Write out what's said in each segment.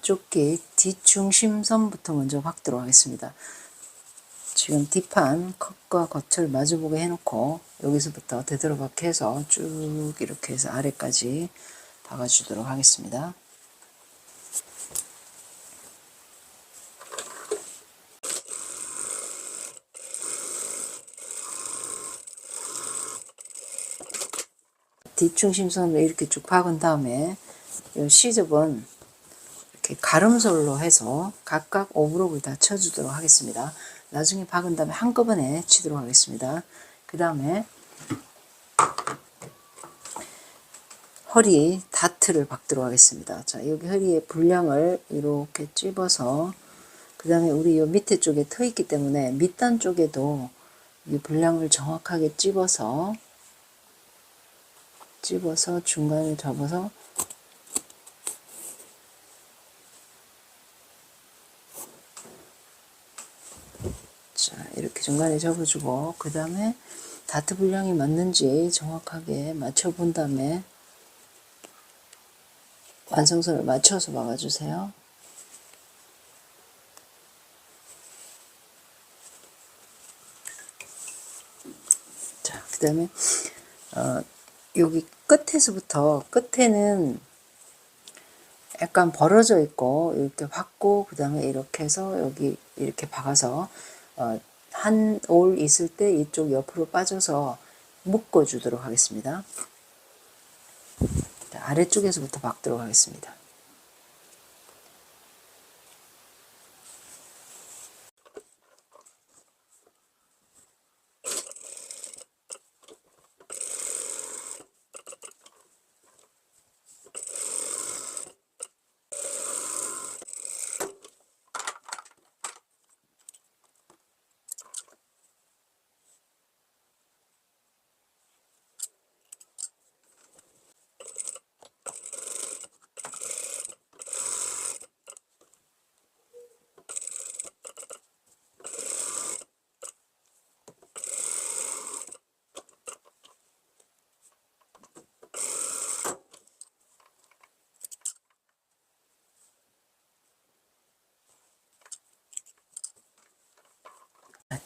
앞쪽에 뒷중심선부터 먼저 박도록 하겠습니다. 지금 뒷판 컷과 겉을 마주보게 해놓고 여기서부터 되돌아박기 해서 쭉 이렇게 해서 아래까지 박아주도록 하겠습니다. 뒷중심선을 이렇게 쭉 박은 다음에 이 시접은 이렇게 가름솔로 해서 각각 오브록을 다 쳐주도록 하겠습니다. 나중에 박은 다음에 한꺼번에 치도록 하겠습니다. 그 다음에 허리 다트를 박도록 하겠습니다. 자, 여기 허리에 분량을 이렇게 찝어서 그 다음에 우리 요 밑에 쪽에 터 있기 때문에 밑단 쪽에도 이 분량을 정확하게 찝어서 중간을 잡아서 자, 이렇게 중간에 접어주고 그 다음에 다트 분량이 맞는지 정확하게 맞춰본 다음에 완성선을 맞춰서 박아주세요. 자, 그 다음에 여기 끝에서부터 끝에는 약간 벌어져 있고 이렇게 박고 그 다음에 이렇게 해서 여기 이렇게 박아서 한 올 있을 때 이쪽 옆으로 빠져서 묶어 주도록 하겠습니다. 아래쪽에서부터 박도록 하겠습니다.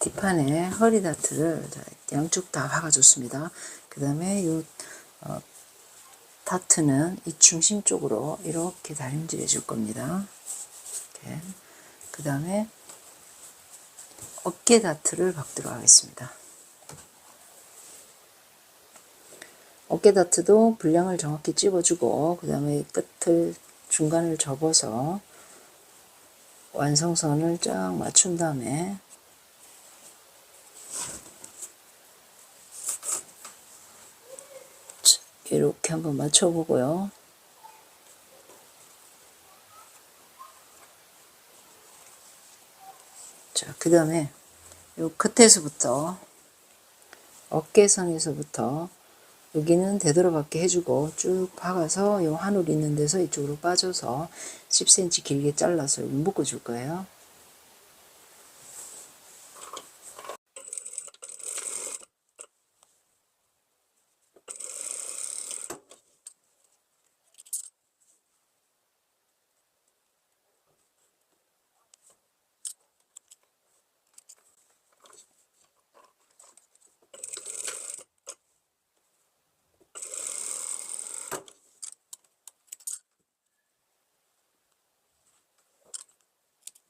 뒷판에 허리 다트를 양쪽 다 박아줬습니다. 그 다음에 이 다트는 이 중심 쪽으로 이렇게 다림질 해줄 겁니다. 그 다음에 어깨 다트를 박도록 하겠습니다. 어깨 다트도 분량을 정확히 찝어주고 그 다음에 끝을 중간을 접어서 완성선을 쫙 맞춘 다음에 이렇게 한번 맞춰보고요. 자, 그 다음에 요 끝에서부터 어깨선에서부터 여기는 되돌아박게 해주고 쭉 박아서 요 한올 있는 데서 이쪽으로 빠져서 10cm 길게 잘라서 묶어줄 거예요.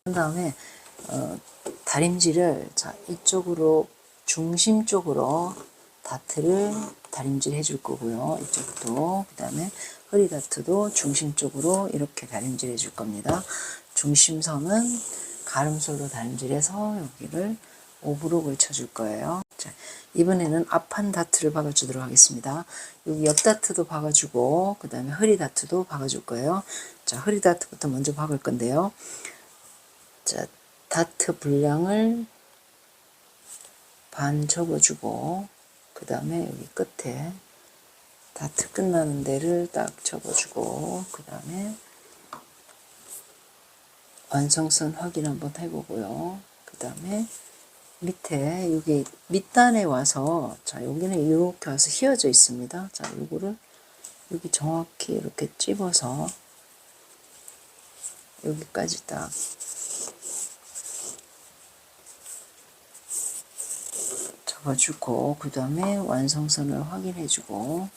그 다음에 다림질을 자 이쪽으로 중심 쪽으로 다트를 다림질 해줄 거고요. 이쪽도 그 다음에 허리 다트도 중심 쪽으로 이렇게 다림질 해줄 겁니다. 중심선은 가름솔로 다림질해서 여기를 오브록을 쳐줄 거예요. 자, 이번에는 앞판 다트를 박아주도록 하겠습니다. 여기 옆 다트도 박아주고 그 다음에 허리 다트도 박아줄 거예요. 자, 허리 다트부터 먼저 박을 건데요. 자, 다트 분량을 반 접어주고 그 다음에 여기 끝에 다트 끝나는 데를 딱 접어주고 그 다음에 완성선 확인 한번 해보고요. 그 다음에 밑에 여기 밑단에 와서 자 여기는 이렇게 와서 휘어져 있습니다. 자 요거를 여기 정확히 이렇게 찝어서 여기까지 딱 접어주고, 그 다음에 완성선을 확인해주고,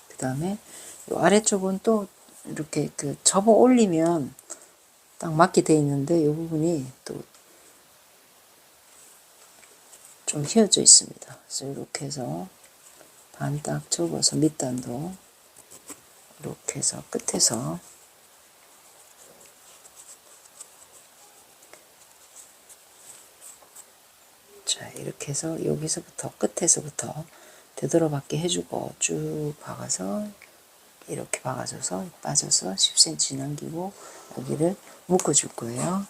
그 다음에 아래쪽은 또 이렇게 그 접어 올리면 딱 맞게 돼 있는데, 이 부분이 또 좀 휘어져 있습니다. 그래서 이렇게 해서 반 딱 접어서 밑단도 이렇게 해서 끝에서 자, 이렇게 해서 여기서부터 끝에서부터 되돌아받게 해주고 쭉 박아서 이렇게 박아줘서 빠져서 10cm 남기고 여기를 묶어줄 거예요.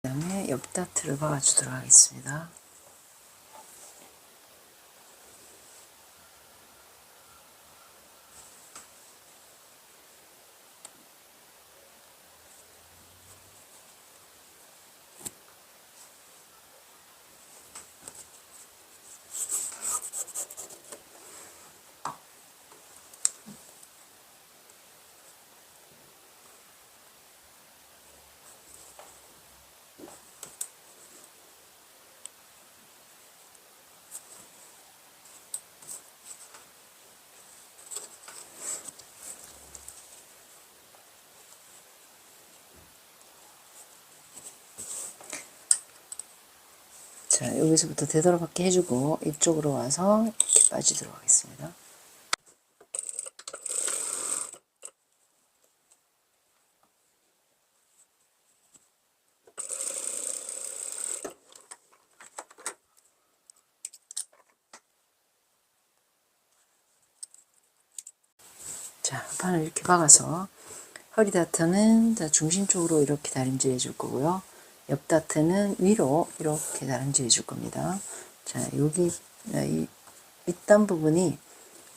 그 다음에 옆다트를 박아주도록 하겠습니다. 자, 여기서부터 되돌아받게 해주고 이쪽으로 와서 이렇게 빠지도록 하겠습니다. 자, 판을 이렇게 박아서 허리 다트는 중심 쪽으로 이렇게 다림질 해줄 거고요. 옆 다트는 위로 이렇게 다림질 해줄 겁니다. 자, 여기 이 밑단 부분이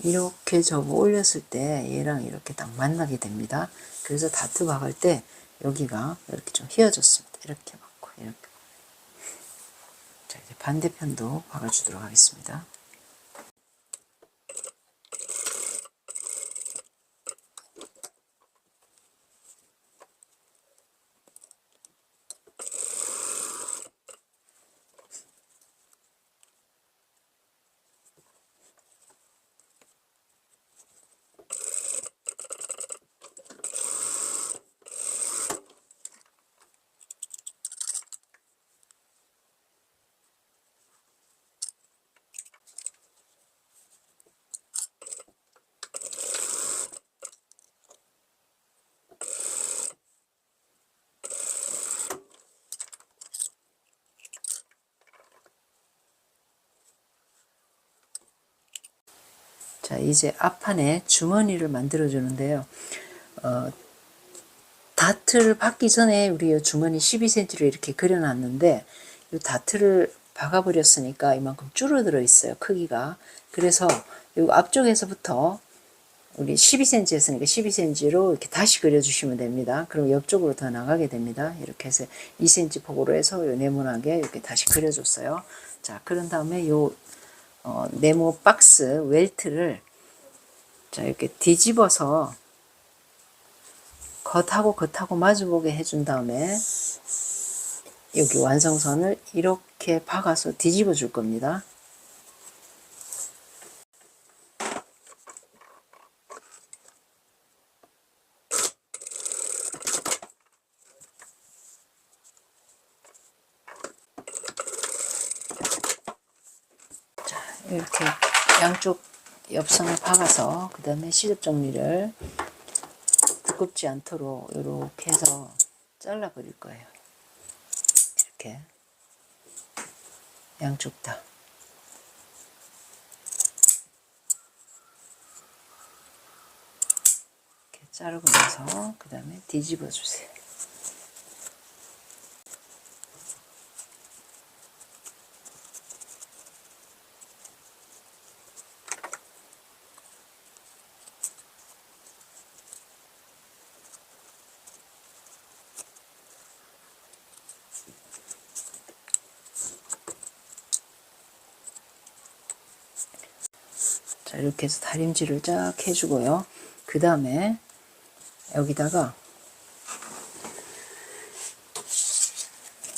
이렇게 접어 올렸을 때 얘랑 이렇게 딱 만나게 됩니다. 그래서 다트 박을 때 여기가 이렇게 좀 휘어졌습니다. 이렇게 박고 이렇게. 자, 이제 반대편도 박아주도록 하겠습니다. 자, 이제 앞판에 주머니를 만들어 주는데요. 다트를 박기 전에 우리 주머니 12cm를 이렇게 그려놨는데 이 다트를 박아버렸으니까 이만큼 줄어들어 있어요. 크기가. 그래서 이 앞쪽에서부터 우리 12cm 했으니까 12cm로 이렇게 다시 그려주시면 됩니다. 그럼 옆쪽으로 더 나가게 됩니다. 이렇게 해서 2cm 폭으로 해서 요 네모나게 이렇게 다시 그려줬어요. 자, 그런 다음에 요 네모 박스 웰트를 자, 이렇게 뒤집어서 겉하고 마주보게 해준 다음에 여기 완성선을 이렇게 박아서 뒤집어 줄 겁니다. 이렇게 양쪽 옆선을 박아서 그 다음에 시접 정리를 두껍지 않도록 이렇게 해서 잘라 버릴 거예요. 이렇게 양쪽 다. 이렇게 자르고 나서 그 다음에 뒤집어 주세요. 자, 이렇게 해서 다림질을 쫙 해주고요. 그 다음에 여기다가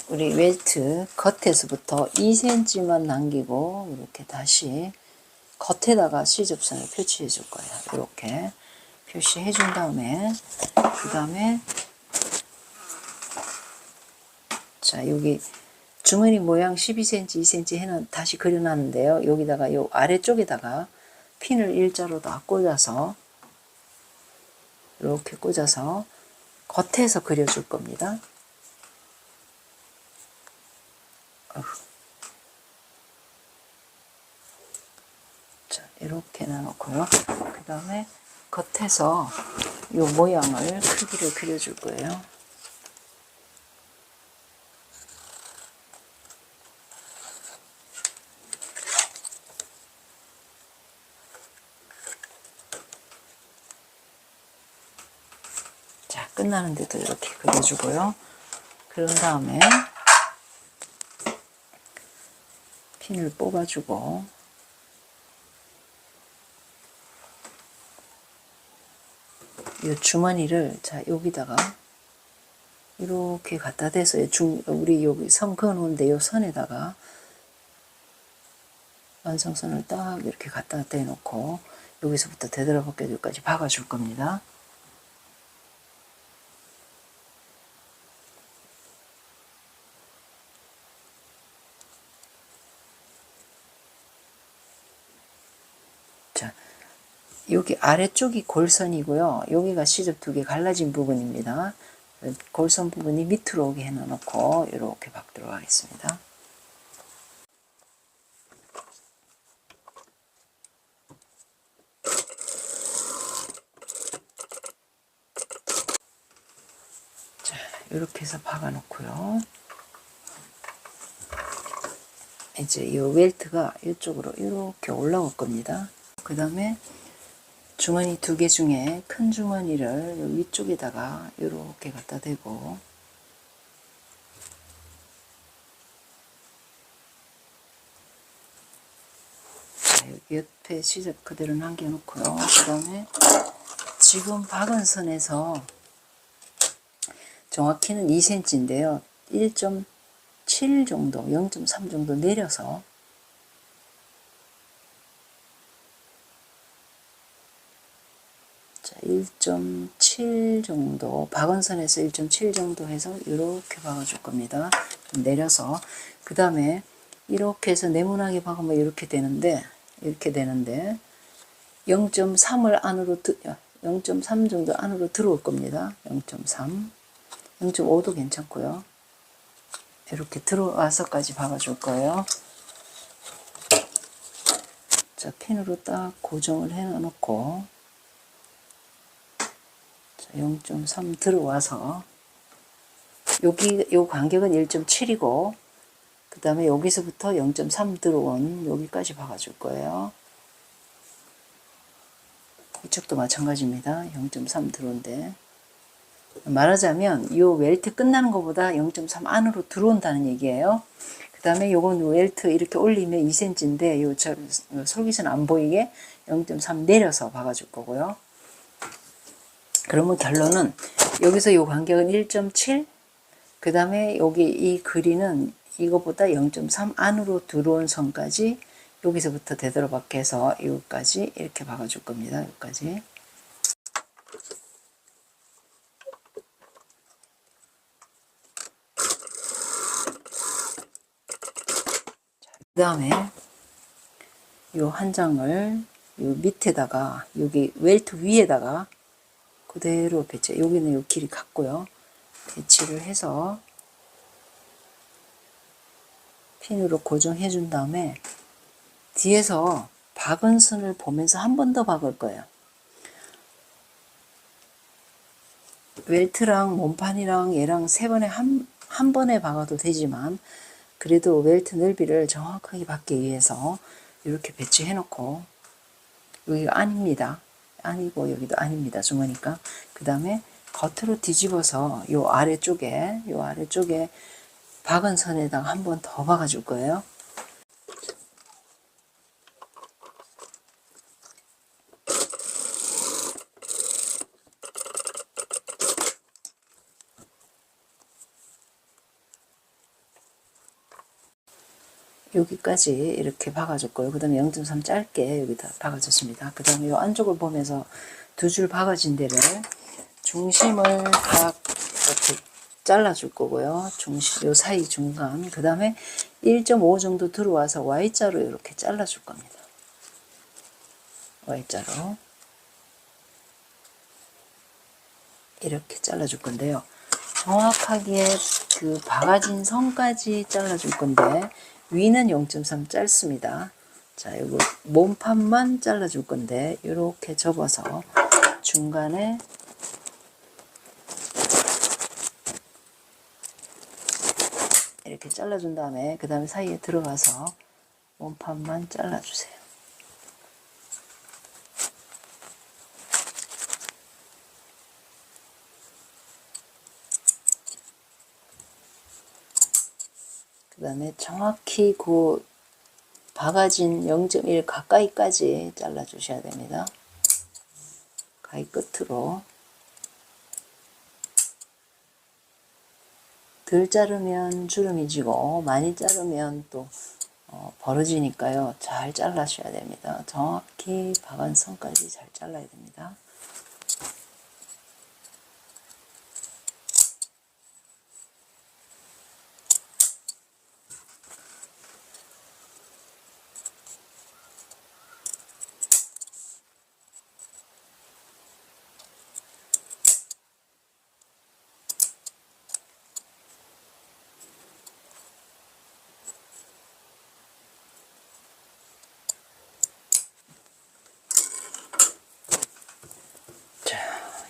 우리 웰트 겉에서부터 2cm만 남기고 이렇게 다시 겉에다가 시접선을 표시해 줄 거예요. 이렇게 표시해 준 다음에 그 다음에 자, 여기 주머니 모양 12cm, 2cm 해는 다시 그려놨는데요. 여기다가 요 아래쪽에다가 핀을 일자로 다 꽂아서 이렇게 꽂아서 겉에서 그려줄 겁니다. 자, 이렇게 놔놓고요. 그 다음에 겉에서 이 모양을 크기를 그려줄 거예요. 자, 끝나는데도 이렇게 그려주고요. 그런 다음에 핀을 뽑아주고 이 주머니를 자 여기다가 이렇게 갖다 대서 우리 여기 선 그어놓은데 이 선에다가 완성선을 딱 이렇게 갖다 대놓고 여기서부터 되돌아벗겨줄까지 박아줄 겁니다. 자, 여기 아래쪽이 골선이고요. 여기가 시접 두 개 갈라진 부분입니다. 골선 부분이 밑으로 오게 해놓고 이렇게 박도록 하겠습니다. 자, 이렇게 해서 박아 놓고요. 이제 이 웰트가 이쪽으로 이렇게 올라올 겁니다. 그 다음에 주머니 두 개 중에 큰 주머니를 위쪽에다가 이렇게 갖다 대고 자, 여기 옆에 시접 그대로 남겨놓고요. 그 다음에 지금 박은 선에서 정확히는 2cm인데요. 1.7 정도, 0.3 정도 내려서 자, 1.7 정도, 박은선에서 1.7 정도 해서 이렇게 박아줄 겁니다. 좀 내려서 그 다음에 이렇게 해서 네모나게 박으면 이렇게 되는데 0.3을 안으로 0.3 정도 안으로 들어올 겁니다. 0.3, 0.5도 괜찮고요. 이렇게 들어와서까지 박아줄 거예요. 자, 핀으로 딱 고정을 해 놓고 0.3 들어와서 요 간격은 1.7이고 그 다음에 여기서부터 0.3 들어온 여기까지 박아줄 거예요. 이쪽도 마찬가지입니다. 0.3 들어온데 말하자면 요 웰트 끝나는 것보다 0.3 안으로 들어온다는 얘기예요. 그 다음에 요건 웰트 이렇게 올리면 2cm인데 요 솔깃은 안 보이게 0.3 내려서 박아줄 거고요. 그러면 결론은 여기서 요 간격은 1.7, 그 다음에 여기 이 그리는 이거보다 0.3 안으로 들어온 선까지 여기서부터 되돌아박혀서 여기까지 이렇게 박아줄 겁니다. 여기까지. 그 다음에 요 한 장을 요 밑에다가 여기 웰트 위에다가 그대로 배치. 여기는 요 길이 같고요. 배치를 해서 핀으로 고정해 준 다음에 뒤에서 박은 선을 보면서 한 번 더 박을 거예요. 웰트랑 몸판이랑 얘랑 세 번에 한 번에 박아도 되지만 그래도 웰트 넓이를 정확하게 받기 위해서 이렇게 배치해 놓고 여기가 안입니다. 안이고 여기도 안입니다. 주머니까. 그 다음에 겉으로 뒤집어서 요 아래쪽에 박은 선에다가 한 번 더 박아 줄 거예요. 여기까지 이렇게 박아줄 거예요. 그 다음에 0.3 짧게 여기다 박아줬습니다. 그 다음에 이 안쪽을 보면서 두 줄 박아진 데를 중심을 딱 이렇게 잘라줄 거고요. 중심, 요 사이 중간. 그 다음에 1.5 정도 들어와서 Y자로 이렇게 잘라줄 겁니다. Y자로. 이렇게 잘라줄 건데요. 정확하게 그 박아진 선까지 잘라줄 건데, 위는 0.3 짧습니다. 자, 이거 몸판만 잘라줄 건데, 이렇게 접어서 중간에 이렇게 잘라준 다음에 그 다음에 사이에 들어가서 몸판만 잘라주세요. 그 다음에 정확히 그 박아진 0.1 가까이까지 잘라주셔야 됩니다. 가위 끝으로. 덜 자르면 주름이 지고 많이 자르면 또 벌어지니까요. 잘 잘라셔야 됩니다. 정확히 박은 선까지 잘 잘라야 됩니다.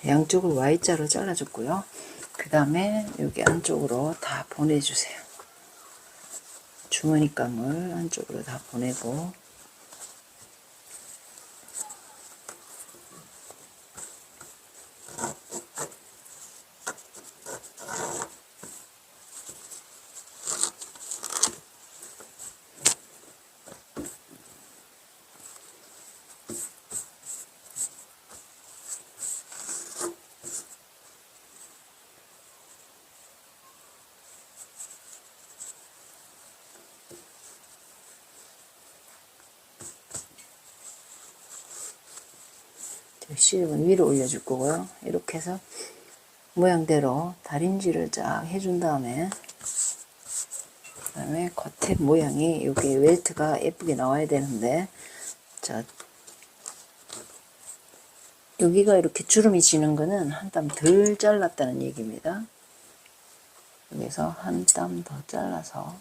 양쪽을 Y자로 잘라줬고요. 그 다음에 여기 안쪽으로 다 보내주세요. 주머니감을 안쪽으로 다 보내고, 실은 위로 올려줄 거고요. 이렇게 해서 모양대로 다림질을 쫙 해준 다음에 그 다음에 겉에 모양이 여기 웰트가 예쁘게 나와야 되는데, 자, 여기가 이렇게 주름이 지는 거는 한 땀 덜 잘랐다는 얘기입니다. 여기서 한 땀 더 잘라서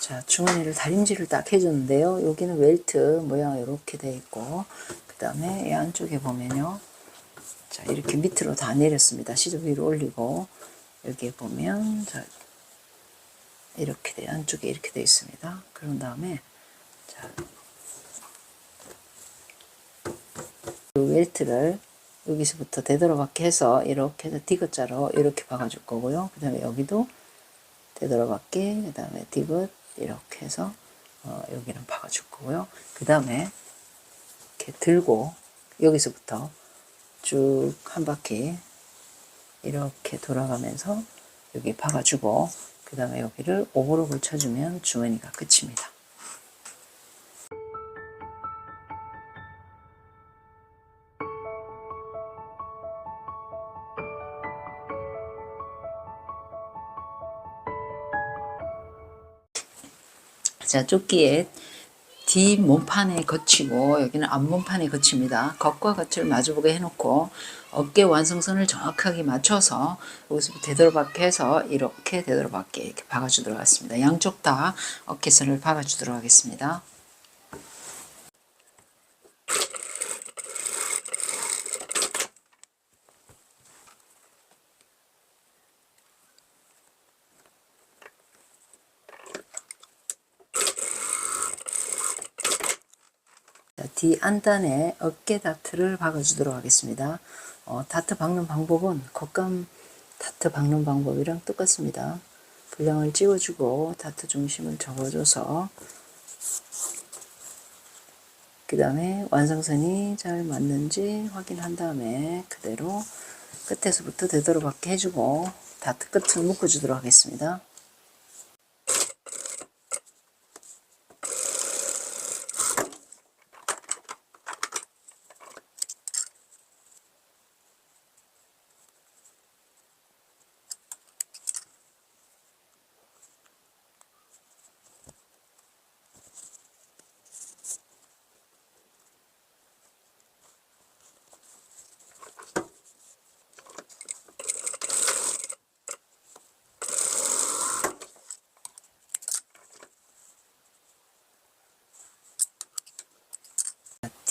자, 주머니를 다림질을 딱 해줬는데요. 여기는 웰트 모양 이렇게 돼 있고, 그 다음에 이 안쪽에 보면요. 자, 이렇게 밑으로 다 내렸습니다. 시접 위로 올리고, 여기에 보면, 자, 이렇게 돼, 안쪽에 이렇게 돼 있습니다. 그런 다음에, 자, 이 웰트를 여기서부터 되돌아박기 해서, 이렇게 해서 디귿자로 이렇게 박아줄 거고요. 그 다음에 여기도 되돌아박기, 그 다음에 디귿, 이렇게 해서 여기는 박아줄 거고요. 그 다음에 이렇게 들고 여기서부터 쭉 한 바퀴 이렇게 돌아가면서 여기 박아주고, 그 다음에 여기를 오버록을 쳐주면 주머니가 끝입니다. 자, 조끼에 뒷 몸판에 거치고 여기는 앞몸판에 거칩니다. 겉과 겉을 마주보게 해놓고 어깨 완성선을 정확하게 맞춰서 여기서 되돌아박기 해서 이렇게 되돌아박기 이렇게 박아주도록 하겠습니다. 양쪽 다 어깨선을 박아주도록 하겠습니다. 뒤안단에 어깨 다트를 박아주도록 하겠습니다. 다트 박는 방법은 겉감 다트 박는 방법이랑 똑같습니다. 분량을 찌워주고 다트 중심을 접어줘서 그 다음에 완성선이 잘 맞는지 확인한 다음에 그대로 끝에서부터 되돌아박기 해주고 다트 끝을 묶어주도록 하겠습니다.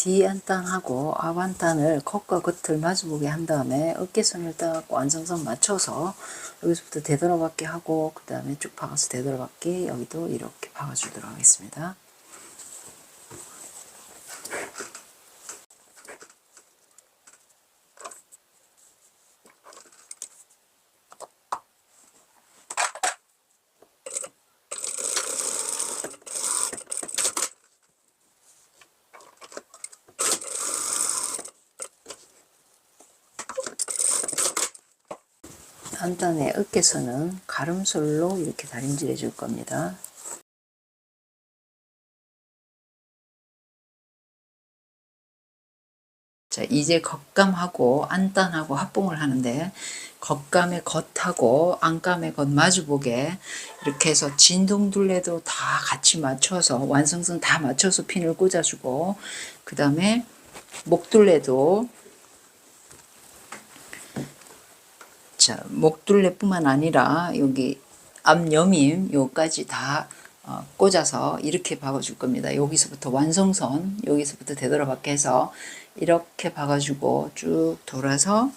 뒤 한 단하고 앞 한 단을 겉과 겉을 마주보게 한 다음에 어깨선을 딱 완성선 맞춰서 여기서부터 되돌아박기 하고 그 다음에 쭉 박아서 되돌아박기 여기도 이렇게 박아주도록 하겠습니다. 한 단의 어깨선은 가름솔로 이렇게 다림질 해줄 겁니다. 자, 이제 겉감하고 안단하고 합봉을 하는데 겉감의 겉하고 안감의 겉 마주보게 이렇게 해서 진동둘레도 다 같이 맞춰서 완성선 다 맞춰서 핀을 꽂아주고 그 다음에 목둘레도 자, 목둘레뿐만 아니라 여기 앞여밈 요까지 다 꽂아서 이렇게 박아줄 겁니다. 여기서부터 완성선 여기서부터 되돌아박기 해서 이렇게 박아주고 쭉 돌아서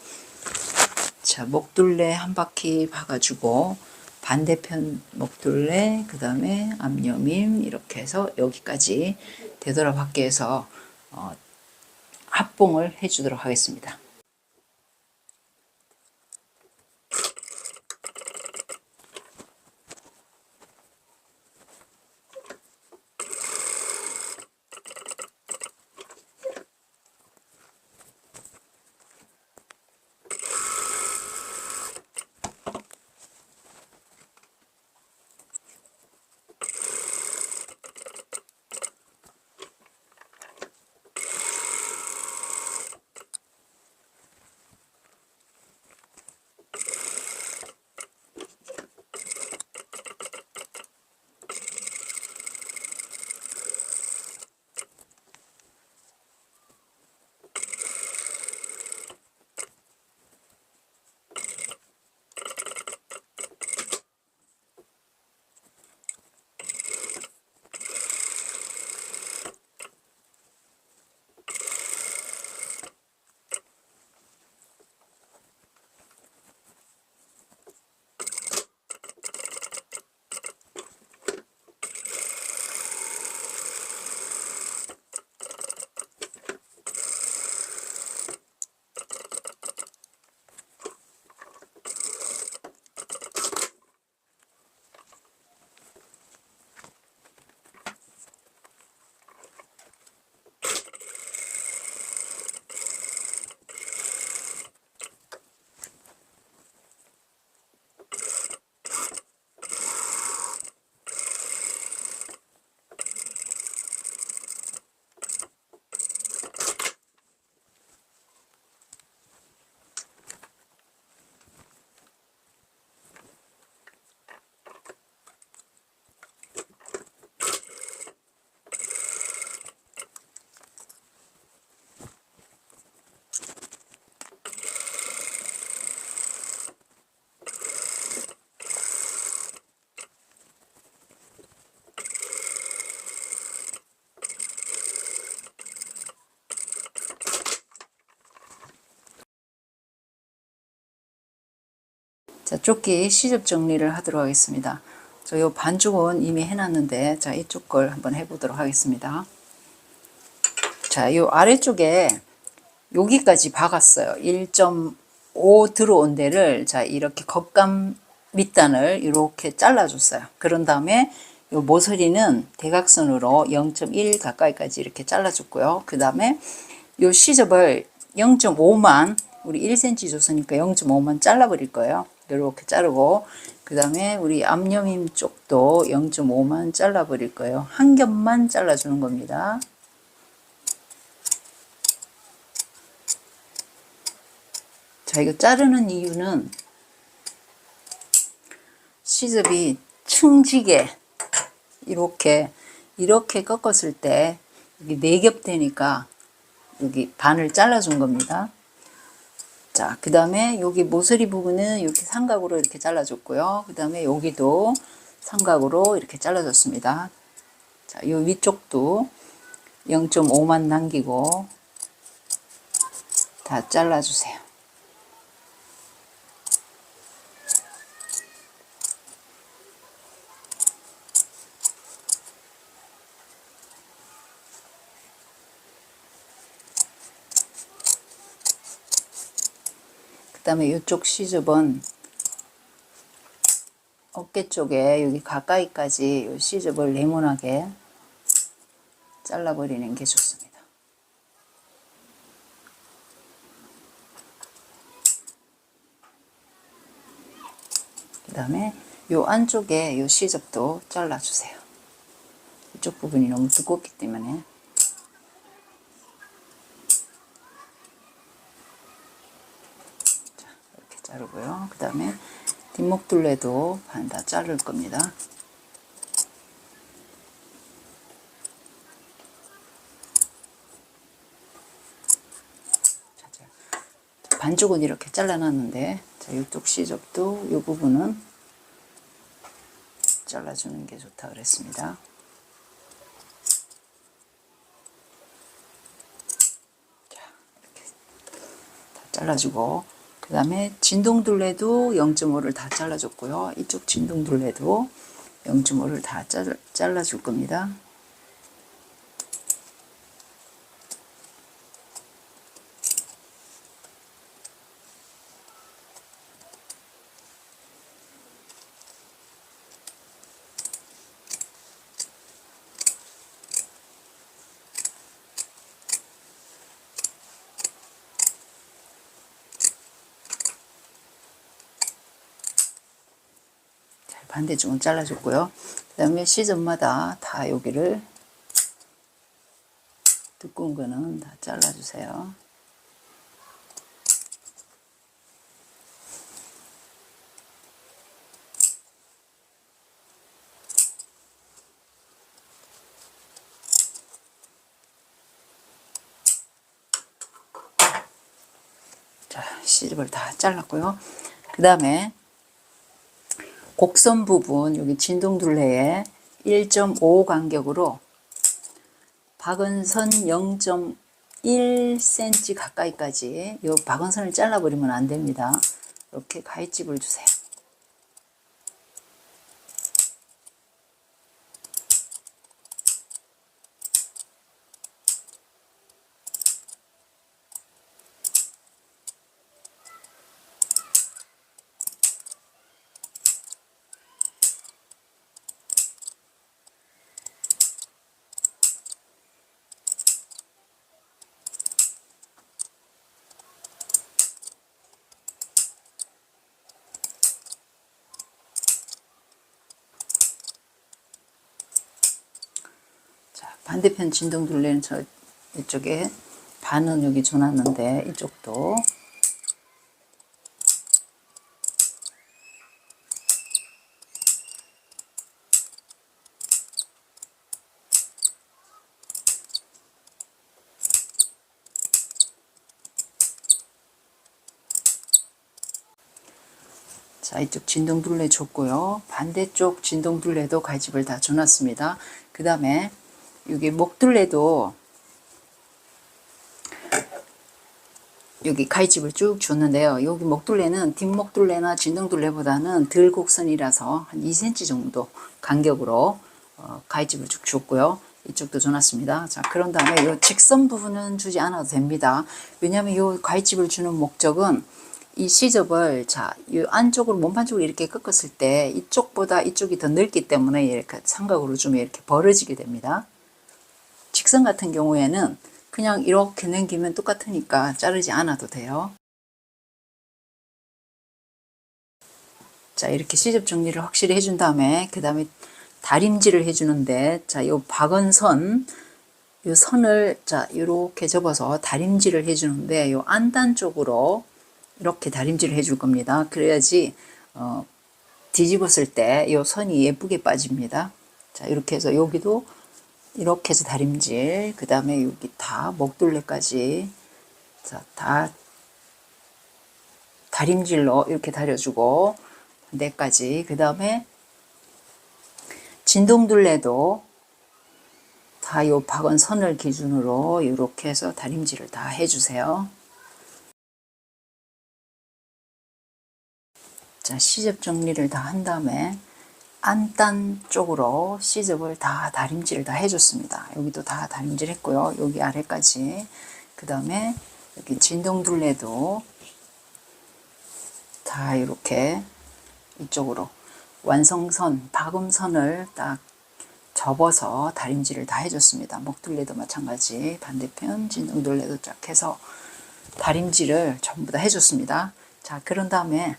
자, 목둘레 한 바퀴 박아주고 반대편 목둘레 그 다음에 앞여밈 이렇게 해서 여기까지 되돌아박기 해서 합봉을 해주도록 하겠습니다. 자, 조끼 시접 정리를 하도록 하겠습니다. 저 요 반죽은 이미 해놨는데, 자, 이쪽 걸 한번 해보도록 하겠습니다. 자, 요 아래쪽에 여기까지 박았어요. 1.5 들어온 데를, 자, 이렇게 겉감 밑단을 이렇게 잘라줬어요. 그런 다음에 요 모서리는 대각선으로 0.1 가까이까지 이렇게 잘라줬고요. 그 다음에 요 시접을 0.5만, 우리 1cm 줬으니까 0.5만 잘라버릴 거예요. 이렇게 자르고, 그 다음에 우리 앞여밈 쪽도 0.5만 잘라버릴 거예요. 한 겹만 잘라주는 겁니다. 자, 이거 자르는 이유는 시접이 층지게 이렇게 꺾었을 때 여기 4겹 되니까 여기 반을 잘라준 겁니다. 자, 그 다음에 여기 모서리 부분은 이렇게 삼각으로 이렇게 잘라줬고요. 그 다음에 여기도 삼각으로 이렇게 잘라줬습니다. 자, 이 위쪽도 0.5만 남기고 다 잘라주세요. 그 다음에 이쪽 시접은 어깨 쪽에 여기 가까이까지 이 시접을 네모나게 잘라버리는 게 좋습니다. 그 다음에 이 안쪽에 이 시접도 잘라주세요. 이쪽 부분이 너무 두껍기 때문에. 자, 이렇게 자르고요. 그 다음에 뒷목둘레도 반 다 자를 겁니다. 반죽은 이렇게 잘라놨는데, 자, 이쪽 시접도 이 부분은 잘라주는 게 좋다 그랬습니다. 자, 이렇게 다 잘라주고, 그 다음에 진동둘레도 0.5를 다 잘라줬고요. 이쪽 진동둘레도 0.5를 다 잘라줄 겁니다. 반대쪽은 잘라줬고요. 그 다음에 시접마다 다 여기를 두꺼운 거는 다 잘라주세요. 자, 시접을 다 잘랐고요. 그 다음에 곡선 부분 여기 진동둘레에 1.5 간격으로 박은 선 0.1cm 가까이까지 이 박은 선을 잘라버리면 안 됩니다. 이렇게 가위집을 주세요. 반대편 진동둘레는 저 이쪽에 반은 여기 줘놨는데 이쪽도 자, 이쪽 진동둘레 줬고요. 반대쪽 진동둘레도 가집을 다 줘놨습니다. 그 다음에 여기 목둘레도 여기 가위집을 쭉 줬는데요. 여기 목둘레는 뒷목둘레나 진동둘레보다는 덜 곡선이라서 한 2cm 정도 간격으로 가위집을 쭉 줬고요. 이쪽도 줘놨습니다. 자, 그런 다음에 이 직선 부분은 주지 않아도 됩니다. 왜냐하면 이 가위집을 주는 목적은 이 시접을 자, 이 안쪽으로 몸판 쪽으로 이렇게 꺾었을 때 이쪽보다 이쪽이 더 넓기 때문에 이렇게 삼각으로 주면 이렇게 벌어지게 됩니다. 직선 같은 경우에는 그냥 이렇게 넘기면 똑같으니까 자르지 않아도 돼요. 자, 이렇게 시접 정리를 확실히 해준 다음에 그 다음에 다림질을 해주는데, 자, 요 박은선, 요 선을 자 이렇게 접어서 다림질을 해주는데, 요 안단 쪽으로 이렇게 다림질을 해줄 겁니다. 그래야지 뒤집었을 때 요 선이 예쁘게 빠집니다. 자, 이렇게 해서 여기도 이렇게 해서 다림질, 그 다음에 여기 다 목둘레까지 자, 다 다림질로 이렇게 다려주고, 반대까지. 그 다음에 진동둘레도 다 요 박은 선을 기준으로 이렇게 해서 다림질을 다 해주세요. 자, 시접 정리를 다 한 다음에 안단 쪽으로 시접을 다 다림질을 다 해줬습니다. 여기도 다 다림질 했고요. 여기 아래까지. 그 다음에 여기 진동둘레도 다 이렇게 이쪽으로 완성선, 박음선을 딱 접어서 다림질을 다 해줬습니다. 목둘레도 마찬가지, 반대편 진동둘레도 쫙 해서 다림질을 전부 다 해줬습니다. 자, 그런 다음에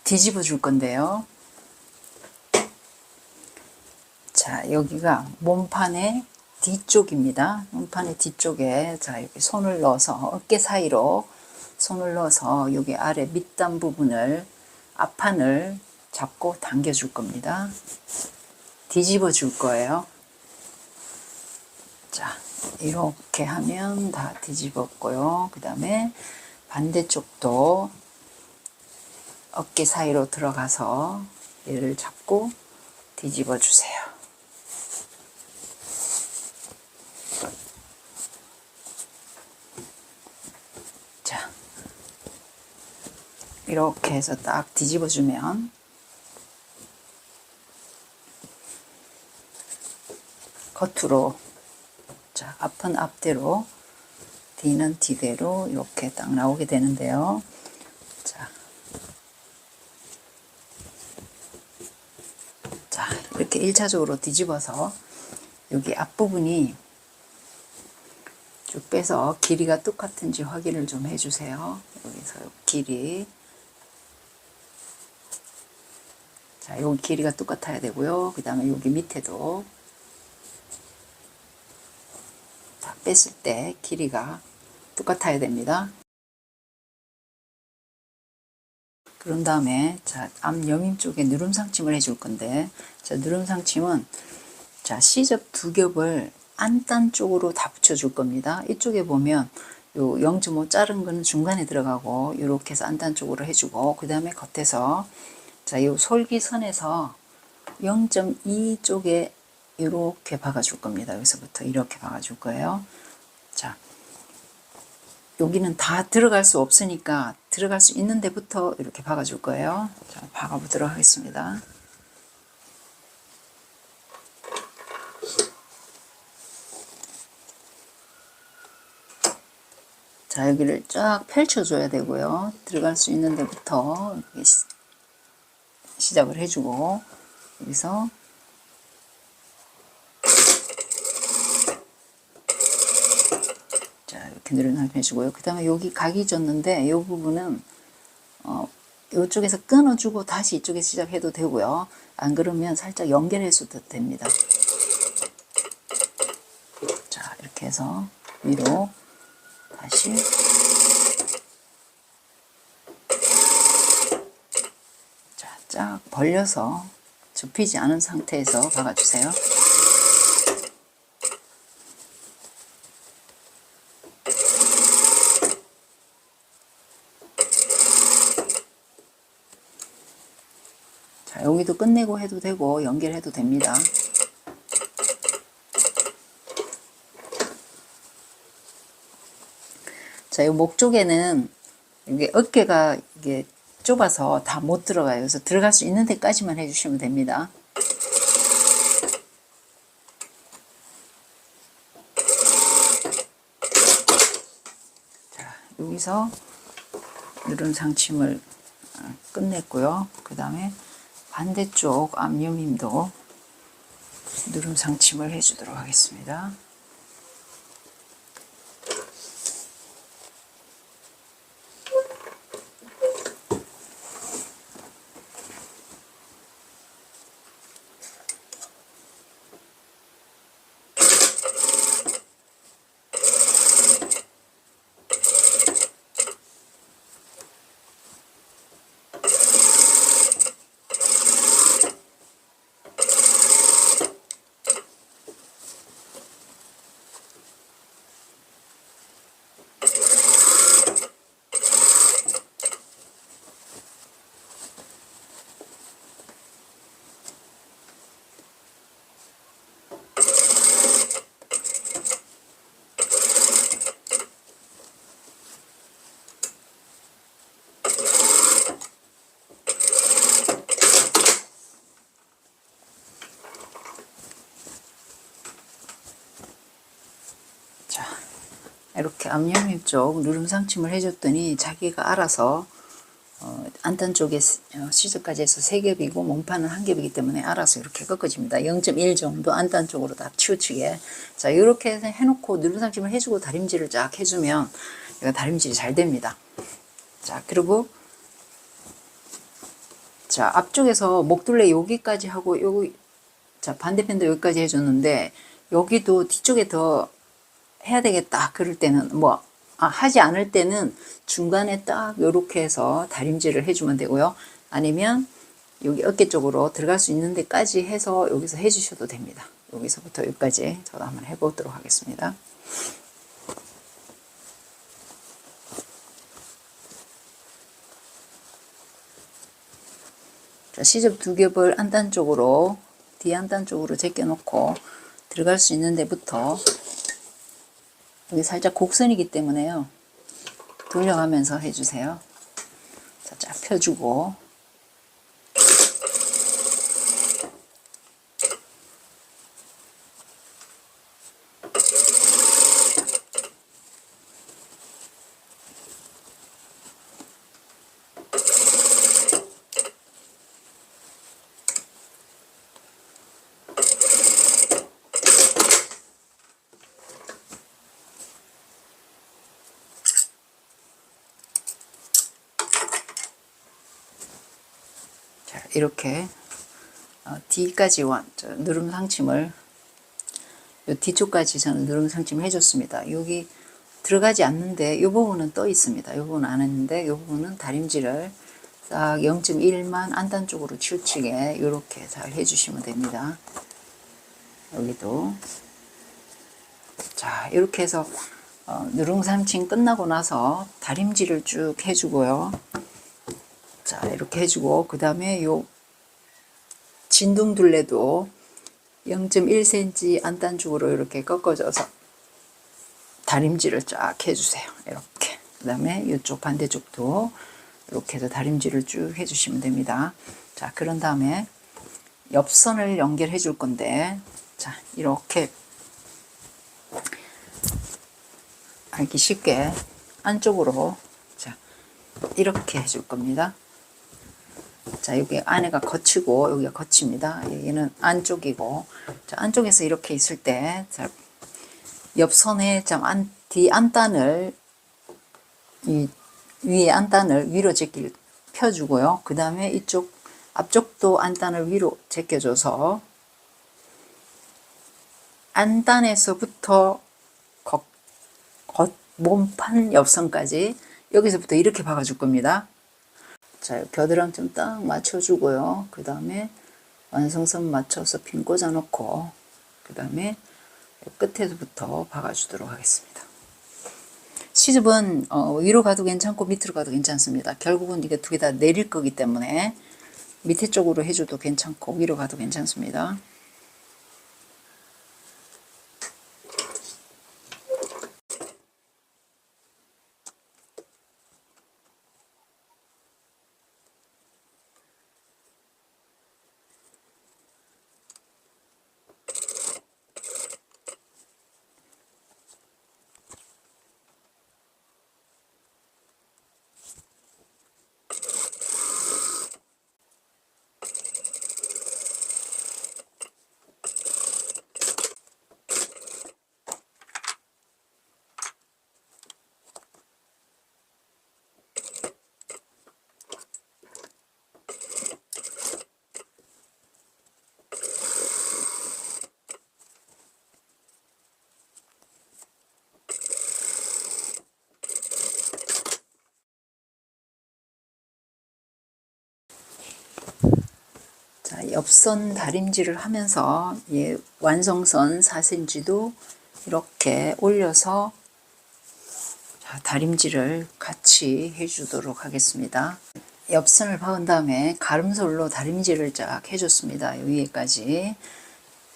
뒤집어 줄 건데요. 자, 여기가 몸판의 뒤쪽입니다. 몸판의 뒤쪽에 자, 여기 손을 넣어서 어깨 사이로 손을 넣어서 여기 아래 밑단 부분을 앞판을 잡고 당겨 줄 겁니다. 뒤집어 줄 거예요. 자, 이렇게 하면 다 뒤집었고요. 그 다음에 반대쪽도 어깨 사이로 들어가서 얘를 잡고 뒤집어 주세요. 자, 이렇게 해서 딱 뒤집어 주면 겉으로, 자, 앞은 앞대로, 뒤는 뒤대로 이렇게 딱 나오게 되는데요. 자, 이렇게 1차적으로 뒤집어서 여기 앞부분이 쭉 빼서 길이가 똑같은지 확인을 좀 해주세요. 여기서 길이, 자, 여기 길이가 똑같아야 되고요. 그 다음에 여기 밑에도 다 뺐을 때 길이가 똑같아야 됩니다. 그런 다음에 자, 앞 여민 쪽에 누름상침을 해줄 건데, 자, 누름상침은 자, 시접 두 겹을 안단 쪽으로 다 붙여줄 겁니다. 이쪽에 보면 요 0.5 자른 거는 중간에 들어가고 이렇게 해서 안단 쪽으로 해주고, 그 다음에 겉에서 자, 요 솔기선에서 0.2 쪽에 이렇게 박아줄 겁니다. 여기서부터 이렇게 박아줄 거예요. 자, 여기는 다 들어갈 수 없으니까 들어갈 수 있는 데부터 이렇게 박아줄 거예요. 자, 박아보도록 하겠습니다. 자, 여기를 쫙 펼쳐줘야 되고요. 들어갈 수 있는 데부터 시작을 해주고, 여기서 자, 이렇게 늘어나게 해주고요. 그 다음에 여기 각이 졌는데 이 부분은 이쪽에서 끊어주고 다시 이쪽에 시작해도 되고요. 안 그러면 살짝 연결해서도 됩니다. 자, 이렇게 해서 위로 다시 자, 쫙 벌려서 접히지 않은 상태에서 박아주세요. 자, 여기도 끝내고 해도 되고 연결해도 됩니다. 자, 이 목 쪽에는 이게 어깨가 이게 좁아서 다 못 들어가요. 그래서 들어갈 수 있는 데까지만 해주시면 됩니다. 자, 여기서 누름 상침을 끝냈고요. 그 다음에 반대쪽 앞여밈도 누름 상침을 해주도록 하겠습니다. 이렇게 앞여밈 쪽 누름 상침을 해줬더니 자기가 알아서 안단 쪽에 시접까지 해서 3겹이고 몸판은 1겹이기 때문에 알아서 이렇게 꺾어집니다. 0.1 정도 안단 쪽으로 다 치우치게. 자, 이렇게 해놓고 누름 상침을 해주고 다림질을 쫙 해주면 이거 다림질이 잘 됩니다. 자, 그리고 자, 앞쪽에서 목둘레 여기까지 하고 여기 자, 반대편도 여기까지 해줬는데 여기도 뒤쪽에 더 해야 되겠다 그럴 때는 하지 않을 때는 중간에 딱 요렇게 해서 다림질을 해주면 되고요. 아니면 여기 어깨 쪽으로 들어갈 수 있는 데까지 해서 여기서 해주셔도 됩니다. 여기서부터 여기까지 저도 한번 해보도록 하겠습니다. 자, 시접 2겹을 안단 쪽으로 뒤안단 쪽으로 제껴놓고 들어갈 수 있는 데부터 여기 살짝 곡선이기 때문에요. 돌려가면서 해주세요. 자, 쫙 펴주고 이렇게 뒤까지 누름 상침을 요 뒤쪽까지 저는 누름 상침을 해줬습니다. 여기 들어가지 않는데 이 부분은 떠 있습니다. 이 부분은 안 했는데 이 부분은 다림질을 딱 0.1만 안단 쪽으로 치우치게 이렇게 잘 해주시면 됩니다. 여기도 자, 이렇게 해서 누름 상침 끝나고 나서 다림질을 쭉 해주고요. 자, 이렇게 해주고 그 다음에 요 진둥둘레도 0.1cm 안단 쪽으로 이렇게 꺾어져서 다림질을 쫙 해주세요. 이렇게. 그 다음에 이쪽 반대쪽도 이렇게 해서 다림질을 쭉 해주시면 됩니다. 자, 그런 다음에 옆선을 연결해 줄 건데, 자, 이렇게 알기 쉽게 안쪽으로, 자, 이렇게 해줄 겁니다. 자, 여기 안에가 거치고 여기가 거칩니다. 여기는 안쪽이고, 자, 안쪽에서 이렇게 있을 때, 자, 옆선에 뒤 안단을 이 위에 안단을 위로 펴주고요. 그 다음에 이쪽 앞쪽도 안단을 위로 제껴줘서 안단에서부터 몸판 옆선까지 여기서부터 이렇게 박아줄 겁니다. 자, 겨드랑 좀 딱 맞춰주고요. 그 다음에 완성선 맞춰서 핀 꽂아놓고 그 다음에 끝에서부터 박아주도록 하겠습니다. 시접은 위로 가도 괜찮고 밑으로 가도 괜찮습니다. 결국은 이게 두 개 다 내릴 거기 때문에 밑에 쪽으로 해줘도 괜찮고 위로 가도 괜찮습니다. 자, 옆선 다림질을 하면서 완성선 4cm도 이렇게 올려서 다림질을 같이 해주도록 하겠습니다. 옆선을 박은 다음에 가름솔로 다림질을 쫙 해줬습니다. 여기까지.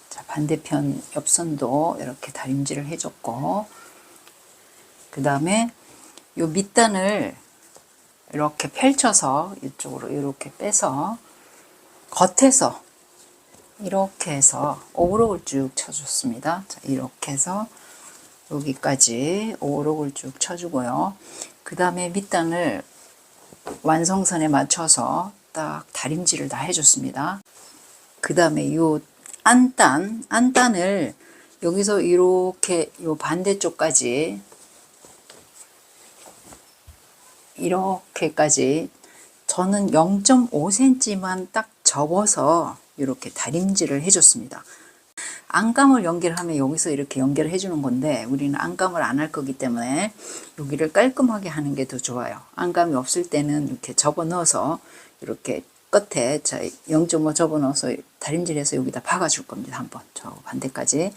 자, 반대편 옆선도 이렇게 다림질을 해줬고, 그 다음에 요 밑단을 이렇게 펼쳐서 이쪽으로 이렇게 빼서 겉에서 이렇게 해서 오브록을 쭉 쳐줬습니다. 자, 이렇게 해서 여기까지 오브록을 쭉 쳐주고요. 그 다음에 밑단을 완성선에 맞춰서 딱 다림질을 다 해줬습니다. 그 다음에 요 안단을 여기서 이렇게 요 반대쪽까지 이렇게까지 저는 0.5cm만 딱 접어서 이렇게 다림질을 해줬습니다. 안감을 연결하면 여기서 이렇게 연결을 해주는 건데 우리는 안감을 안 할 거기 때문에 여기를 깔끔하게 하는 게 더 좋아요. 안감이 없을 때는 이렇게 접어 넣어서 이렇게 끝에 0.5 접어 넣어서 다림질해서 여기다 박아 줄 겁니다. 한번 저 반대까지.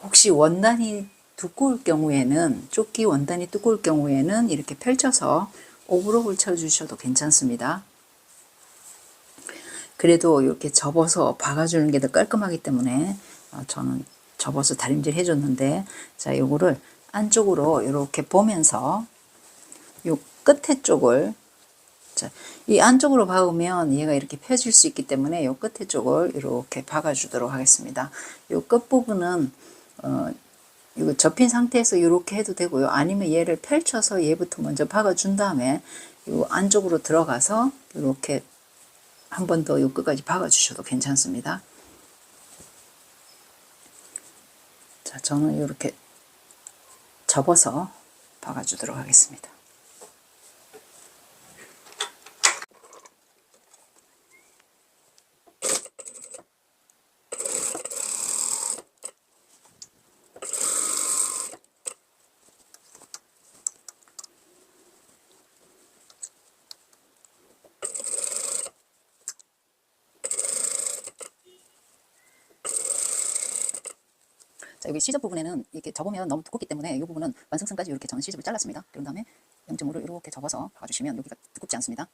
혹시 원단이 두꺼울 경우에는, 조끼 원단이 두꺼울 경우에는 이렇게 펼쳐서 오브록을 쳐주셔도 괜찮습니다. 그래도 이렇게 접어서 박아주는 게 더 깔끔하기 때문에 저는 접어서 다림질 해줬는데, 자, 요거를 안쪽으로 이렇게 보면서 요 끝에 쪽을, 자, 이 안쪽으로 박으면 얘가 이렇게 펴질 수 있기 때문에 요 끝에 쪽을 이렇게 박아주도록 하겠습니다. 요 끝부분은 이거 접힌 상태에서 이렇게 해도 되고요. 아니면 얘를 펼쳐서 얘부터 먼저 박아준 다음에 요 안쪽으로 들어가서 이렇게 한 번 더 요 끝까지 박아주셔도 괜찮습니다. 자, 저는 이렇게 접어서 박아주도록 하겠습니다. 자, 여기 시접 부분에는 이렇게 접으면 너무 두껍기 때문에 이 부분은 완성선까지 이렇게 저는 시접을 잘랐습니다. 그런 다음에 0.5를 이렇게 접어서 박아주시면 여기가 두껍지 않습니다.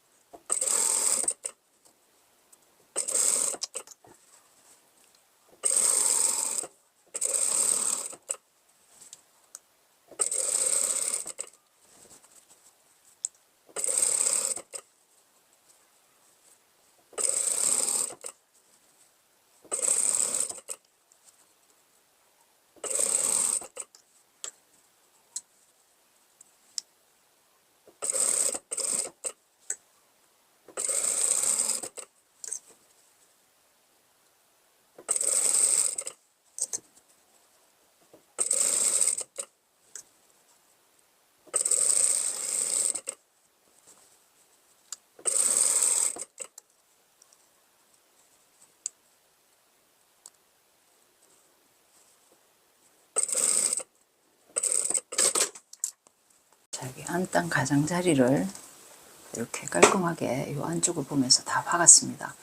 자, 여기 안단 가장자리를 이렇게 깔끔하게 이 안쪽을 보면서 다 박았습니다.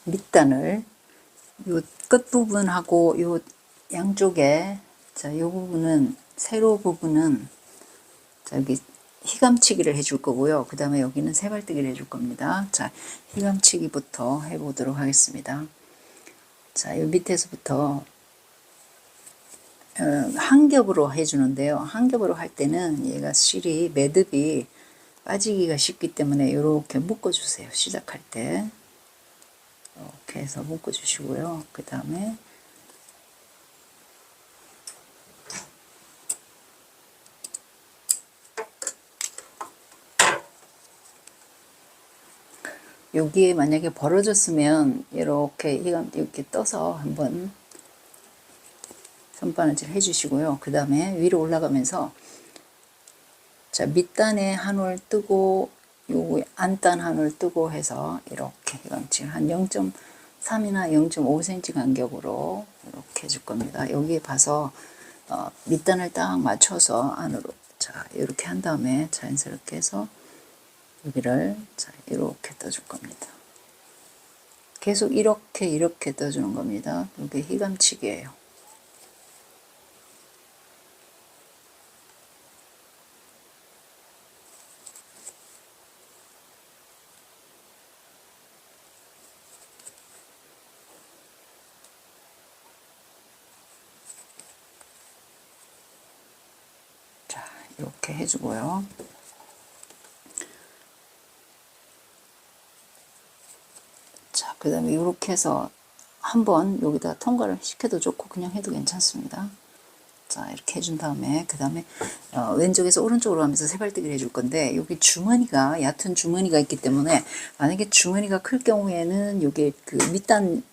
밑단을 요 끝부분하고 요 양쪽에, 자, 요 부분은, 세로 부분은, 자, 여기 희감치기를 해줄 거고요. 그 다음에 여기는 세발뜨기를 해줄 겁니다. 자, 희감치기부터 해보도록 하겠습니다. 자, 요 밑에서부터 한 겹으로 해주는데요. 한 겹으로 할 때는 얘가 실이, 매듭이 빠지기가 쉽기 때문에 이렇게 묶어주세요. 시작할 때. 이렇게 해서 묶어주시고요. 그 다음에 여기에 만약에 벌어졌으면 이렇게 떠서 한번 선바느질 해주시고요. 그 다음에 위로 올라가면서, 자, 밑단에 한 올 뜨고 요 안단 한 올 뜨고 해서 이렇게 지금 한 0.3이나 0.5cm 간격으로 이렇게 해줄 겁니다. 여기에 봐서 밑단을 딱 맞춰서 안으로, 자, 이렇게 한 다음에 자연스럽게 해서 여기를, 자, 이렇게 떠줄 겁니다. 계속 이렇게 떠주는 겁니다. 이게 휘감치기예요. 자, 이렇게 해주고요. 자, 그 다음에 이렇게 해서 한번 여기다 통과를 시켜도 좋고 그냥 해도 괜찮습니다. 자, 이렇게 해준 다음에 그 다음에 왼쪽에서 오른쪽으로 가면서 세발뜨기를 해줄 건데, 여기 주머니가 얕은 주머니가 있기 때문에 만약에 주머니가 클 경우에는 여기 그 밑단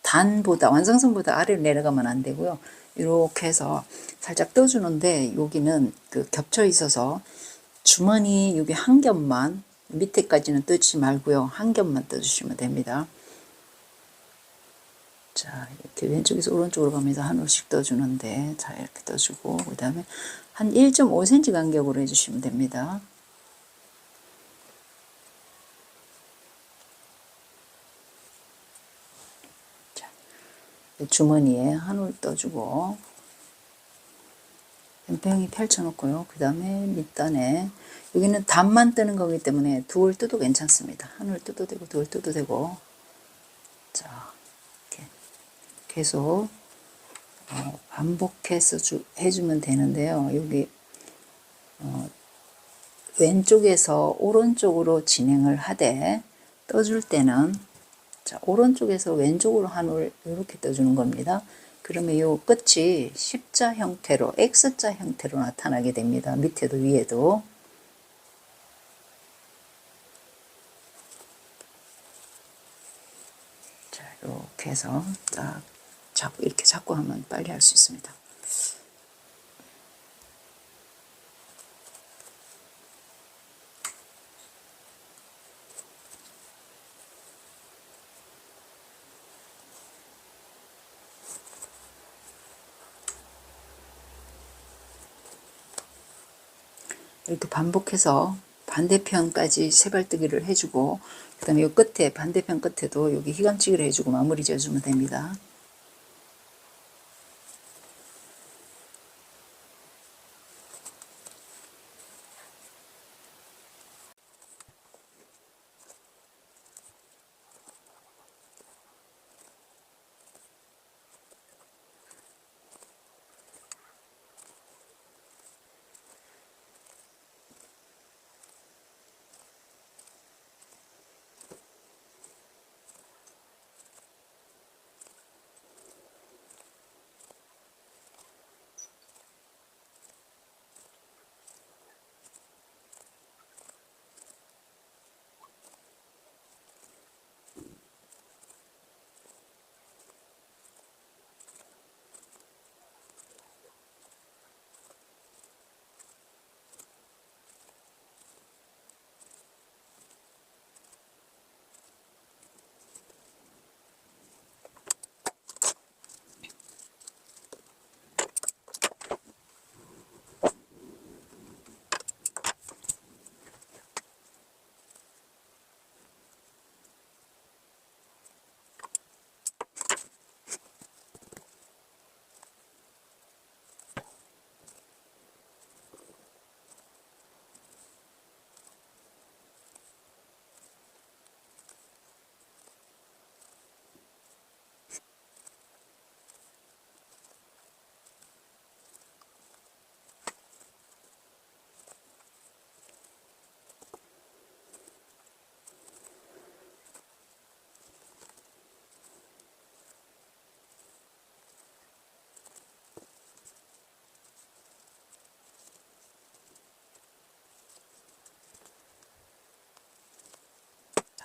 단보다 완성선보다 아래로 내려가면 안 되고요. 이렇게 해서 살짝 떠주는데, 여기는 그 겹쳐 있어서 주머니 여기 한 겹만, 밑에까지는 떠주지 말고요, 한 겹만 떠주시면 됩니다. 자, 이렇게 왼쪽에서 오른쪽으로 가면서 한 올씩 떠주는데, 자, 이렇게 떠주고, 그 다음에 한 1.5cm 간격으로 해주시면 됩니다. 자, 주머니에 한 올 떠주고, 뱀팽이 펼쳐놓고요. 그 다음에 밑단에, 여기는 단만 뜨는 거기 때문에 두 올 떠도 괜찮습니다. 한 올 떠도 되고, 두 올 떠도 되고. 자, 이렇게 계속 반복해서 해주면 되는데요. 여기 왼쪽에서 오른쪽으로 진행을 하되 떠줄 때는, 자, 오른쪽에서 왼쪽으로 한 올 이렇게 떠주는 겁니다. 그러면 이 끝이 십자 형태로, X자 형태로 나타나게 됩니다. 밑에도 위에도. 자, 이렇게 해서 딱 잡고, 이렇게 잡고 하면 빨리 할 수 있습니다. 이렇게 반복해서 반대편까지 세발뜨기를 해주고, 그 다음에 이 끝에, 반대편 끝에도 여기 휘감치기를 해주고 마무리 지어주면 됩니다.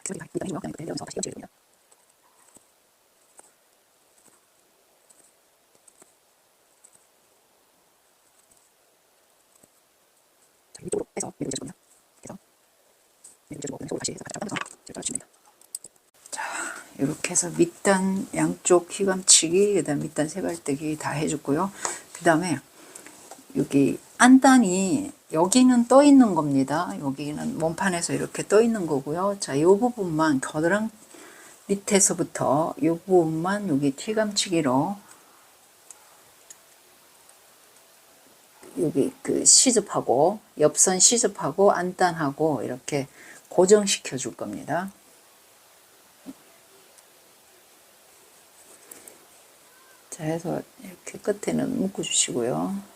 밑단 해주고요. 그다음에 내려오면서 다시 휘감치기를 됩니다. 자, 위쪽으로 빼서 내려오게 해줄 겁니다. 해서 내려오게 해주고, 그다음에 다시 해서 같이 잡아서 잘라주시면 됩니다. 자, 이렇게 해서 밑단 양쪽 휘감치기, 그 다음 밑단 세발뜨기 다 해줬고요. 그 다음에 여기 안단이 여기는 떠 있는 겁니다. 여기는 몸판에서 이렇게 떠 있는 거고요. 자, 이 부분만 겨드랑 밑에서부터 이 부분만 여기 틸감치기로 여기 그 시접하고 옆선 시접하고 안단하고 이렇게 고정시켜 줄 겁니다. 자, 해서 이렇게 끝에는 묶어 주시고요.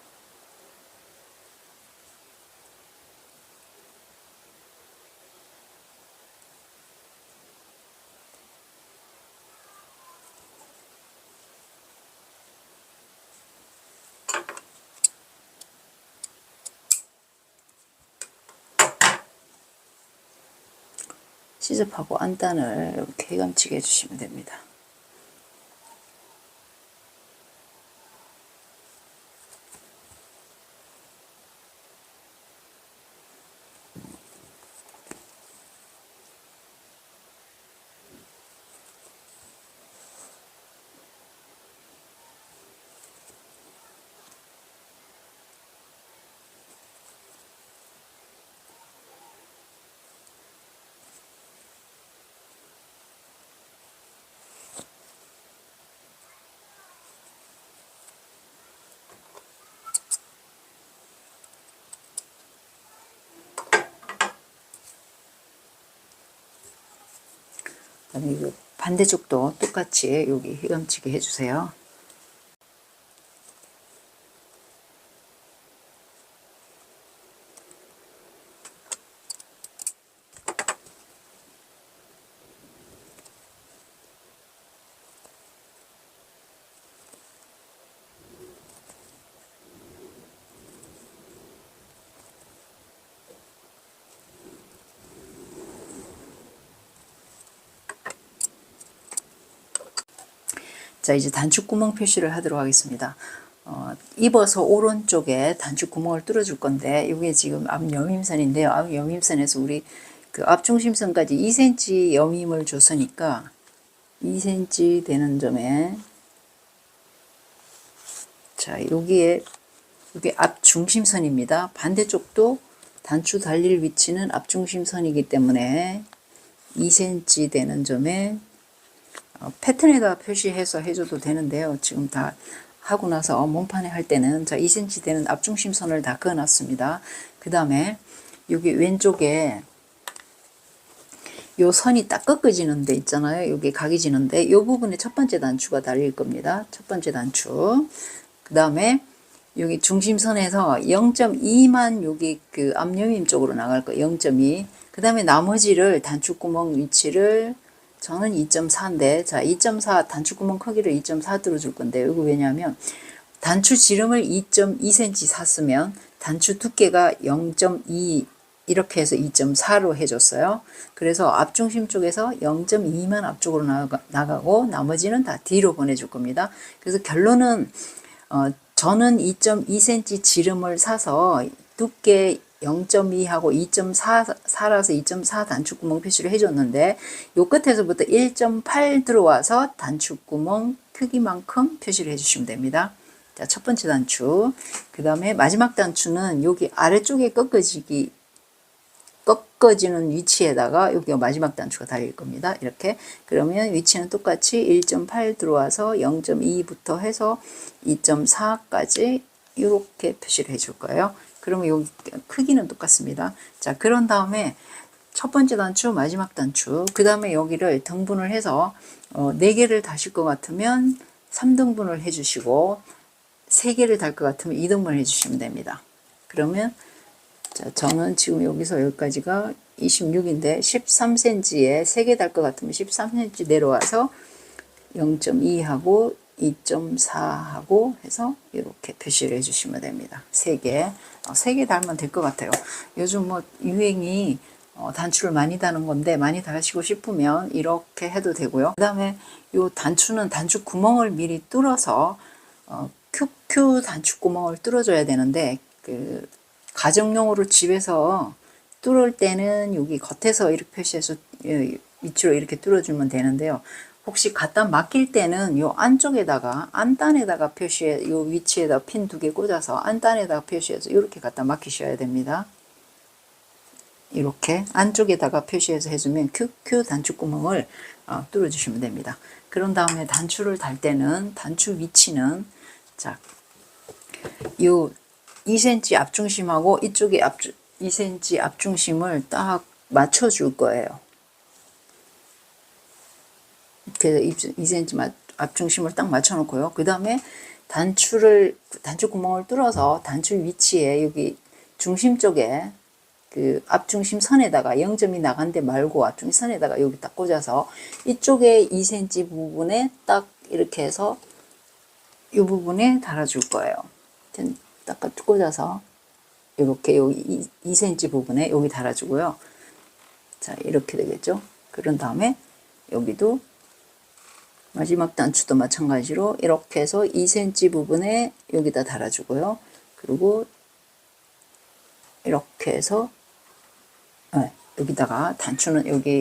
시접하고 안단을 이렇게 휘감치게 해주시면 됩니다. 그다음에 반대쪽도 똑같이 여기 휘감치게 해주세요. 자, 이제 단축구멍 표시를 하도록 하겠습니다. 입어서 오른쪽에 단축구멍을 뚫어줄 건데 이게 지금 앞 여밈선인데요. 앞 여밈선에서 우리 그 앞중심선까지 2cm 여밈을 줬으니까 2cm 되는 점에 자, 여기에 이게 앞중심선입니다. 반대쪽도 단추 달릴 위치는 앞중심선이기 때문에 2cm 되는 점에 패턴에다 표시해서 해줘도 되는데요. 지금 다 하고 나서 몸판에 할 때는 자 2cm 되는 앞중심선을 다 그어놨습니다. 그 다음에 여기 왼쪽에 요 선이 딱 꺾어지는 데 있잖아요. 여기 각이 지는데 이 부분에 첫 번째 단추가 달릴 겁니다. 첫 번째 단추. 그 다음에 여기 중심선에서 0.2만 여기 그 앞여밈 쪽으로 나갈 거예요. 0.2. 그 다음에 나머지를 단축구멍 위치를 저는 2.4인데 자 2.4 단축구멍 크기를 2.4 뚫어줄 건데요. 이거 왜냐하면 단추 지름을 2.2cm 샀으면 단추 두께가 0.2 이렇게 해서 2.4로 해줬어요. 그래서 앞중심 쪽에서 0.2만 앞쪽으로 나가고 나머지는 다 뒤로 보내줄 겁니다. 그래서 결론은 저는 2.2cm 지름을 사서 두께 0.2하고 2.4라서 2.4 단축구멍 표시를 해줬는데 요 끝에서부터 1.8 들어와서 단축구멍 크기만큼 표시를 해주시면 됩니다. 자, 첫 번째 단추. 그 다음에 마지막 단추는 여기 아래쪽에 꺾어지는 위치에다가 여기 마지막 단추가 달릴 겁니다. 이렇게. 그러면 위치는 똑같이 1.8 들어와서 0.2부터 해서 2.4까지 이렇게 표시를 해줄 거예요. 그러면 여기 크기는 똑같습니다. 자, 그런 다음에 첫 번째 단추, 마지막 단추, 그 다음에 여기를 등분을 해서 4개를 다실 것 같으면 3등분을 해주시고 3개를 달 것 같으면 2등분을 해주시면 됩니다. 그러면 자, 저는 지금 여기서 여기까지가 26인데 13cm에 3개 달 것 같으면 13cm 내려와서 0.2하고 2.4하고 해서 이렇게 표시를 해주시면 됩니다. 3개. 3개 달면 될 것 같아요. 요즘 뭐 유행이 단추를 많이 다는 건데 많이 다시고 싶으면 이렇게 해도 되고요. 그 다음에 이 단추는 단추 구멍을 미리 뚫어서 큐 단추 구멍을 뚫어줘야 되는데 그 가정용으로 집에서 뚫을 때는 여기 겉에서 이렇게 표시해서 밑으로 이렇게 뚫어주면 되는데요. 혹시 갖다 맡길 때는 요 안쪽에다가 안단에다가 표시해 요 위치에다 핀 2개 꽂아서 안단에다가 표시해서 이렇게 갖다 맡기셔야 됩니다. 이렇게 안쪽에다가 표시해서 해주면 큐 단추구멍을 뚫어주시면 됩니다. 그런 다음에 단추를 달 때는 단추 위치는 자, 요 2cm 앞중심하고 이쪽에 2cm 앞중심을 딱 맞춰줄 거예요. 그래서 2cm 앞중심을 딱 맞춰놓고요. 그 다음에 단추 구멍을 뚫어서 단추 위치에 여기 중심 쪽에 그 앞중심 선에다가 0점이 나간 데 말고 앞중심 선에다가 여기 딱 꽂아서 이쪽에 2cm 부분에 딱 이렇게 해서 이 부분에 달아줄 거예요. 딱 꽂아서 이렇게 여기 2cm 부분에 여기 달아주고요. 자, 이렇게 되겠죠. 그런 다음에 여기도 마지막 단추도 마찬가지로 이렇게 해서 2cm 부분에 여기다 달아주고요. 그리고 이렇게 해서 여기다가 단추는 여기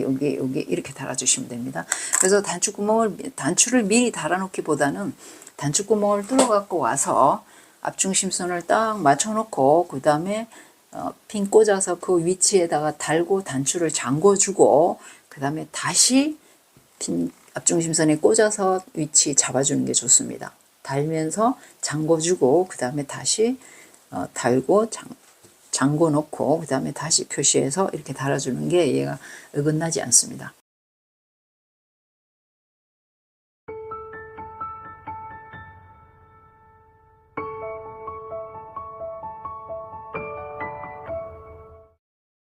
이렇게 달아주시면 됩니다. 그래서 단추를 미리 달아놓기보다는 단추구멍을 뚫어갖고 와서 앞중심선을 딱 맞춰놓고 그 다음에 핀 꽂아서 그 위치에다가 달고 단추를 잠궈주고 그 다음에 다시 핀 앞중심선에 꽂아서 위치 잡아주는 게 좋습니다. 달면서 잠궈주고 그 다음에 다시 달고 잠궈 놓고 그 다음에 다시 표시해서 이렇게 달아주는 게 얘가 어긋나지 않습니다.